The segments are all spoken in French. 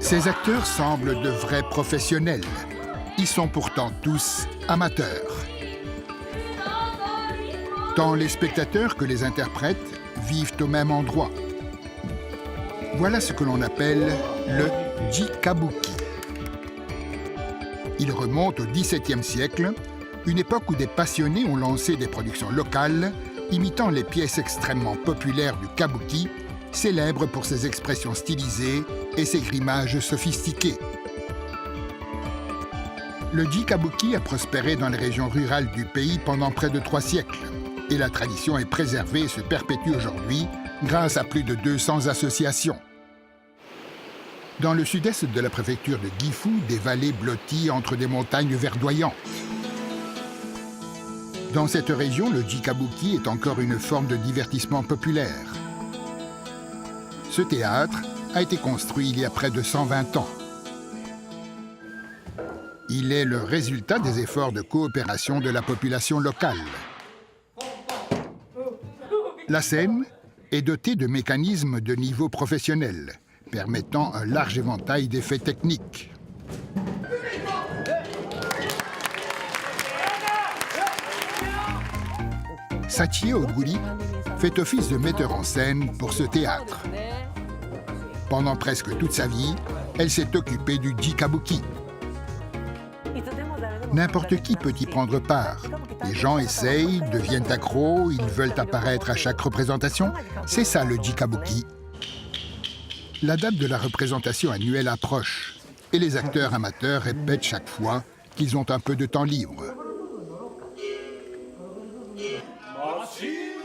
Ces acteurs semblent de vrais professionnels. Ils sont pourtant tous amateurs. Tant les spectateurs que les interprètes vivent au même endroit. Voilà ce que l'on appelle le jikabuki. Il remonte au XVIIe siècle, une époque où des passionnés ont lancé des productions locales imitant les pièces extrêmement populaires du kabuki, célèbre pour ses expressions stylisées et ses grimages sophistiqués. Le jikabuki a prospéré dans les régions rurales du pays pendant près de 3 siècles. Et la tradition est préservée et se perpétue aujourd'hui grâce à plus de 200 associations. Dans le sud-est de la préfecture de Gifu, des vallées blotties entre des montagnes verdoyantes. Dans cette région, le jikabuki est encore une forme de divertissement populaire. Ce théâtre a été construit il y a près de 120 ans. Il est le résultat des efforts de coopération de la population locale. La scène est dotée de mécanismes de niveau professionnel, permettant un large éventail d'effets techniques. Sachie Oguri fait office de metteur en scène pour ce théâtre. Pendant presque toute sa vie, elle s'est occupée du jikabuki. N'importe qui peut y prendre part. Les gens essayent, deviennent accros, ils veulent apparaître à chaque représentation. C'est ça le jikabuki. La date de la représentation annuelle approche et les acteurs amateurs répètent chaque fois qu'ils ont un peu de temps libre.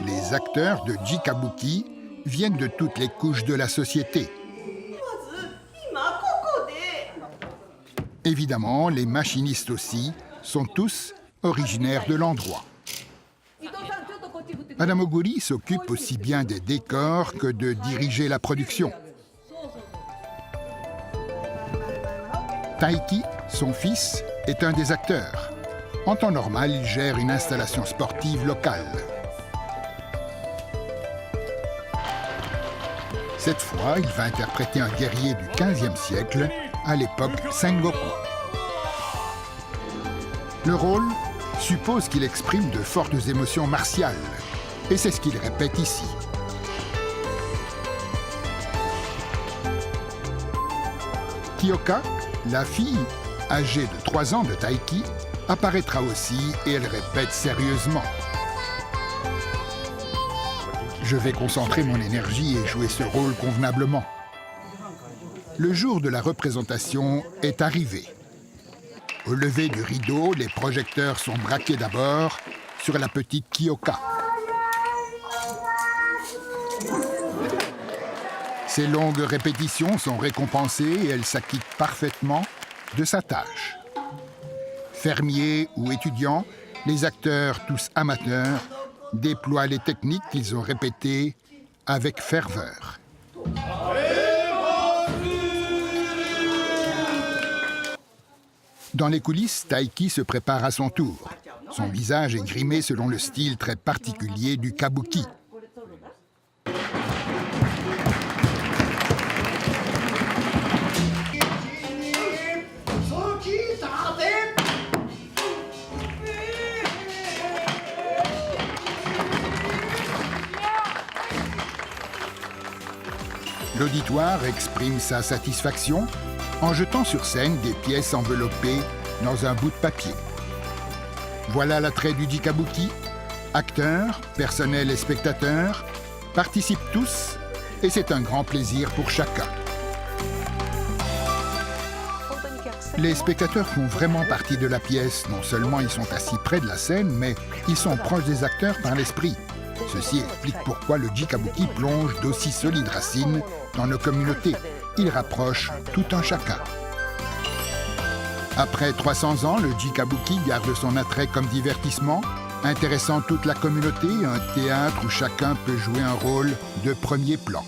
Les acteurs de jikabuki viennent de toutes les couches de la société. Évidemment, les machinistes aussi sont tous originaires de l'endroit. Madame Oguri s'occupe aussi bien des décors que de diriger la production. Taiki, son fils, est un des acteurs. En temps normal, il gère une installation sportive locale. Cette fois, il va interpréter un guerrier du XVe siècle, à l'époque Sengoku. Le rôle suppose qu'il exprime de fortes émotions martiales, et c'est ce qu'il répète ici. Kyoka, la fille âgée de 3 ans de Taiki, apparaîtra aussi et elle répète sérieusement. Je vais concentrer mon énergie et jouer ce rôle convenablement. Le jour de la représentation est arrivé. Au lever du rideau, les projecteurs sont braqués d'abord sur la petite Kyoka. Ces longues répétitions sont récompensées et elle s'acquitte parfaitement de sa tâche. Fermiers ou étudiants, les acteurs, tous amateurs, déploient les techniques qu'ils ont répétées avec ferveur. Dans les coulisses, Taiki se prépare à son tour. Son visage est grimé selon le style très particulier du kabuki. L'auditoire exprime sa satisfaction en jetant sur scène des pièces enveloppées dans un bout de papier. Voilà l'attrait du jikabuki. Acteurs, personnel et spectateurs participent tous et c'est un grand plaisir pour chacun. Les spectateurs font vraiment partie de la pièce. Non seulement ils sont assis près de la scène, mais ils sont proches des acteurs par l'esprit. Ceci explique pourquoi le jikabuki plonge d'aussi solides racines dans nos communautés. Il rapproche tout un chacun. Après 300 ans, le jikabuki garde son attrait comme divertissement, intéressant toute la communauté, un théâtre où chacun peut jouer un rôle de premier plan.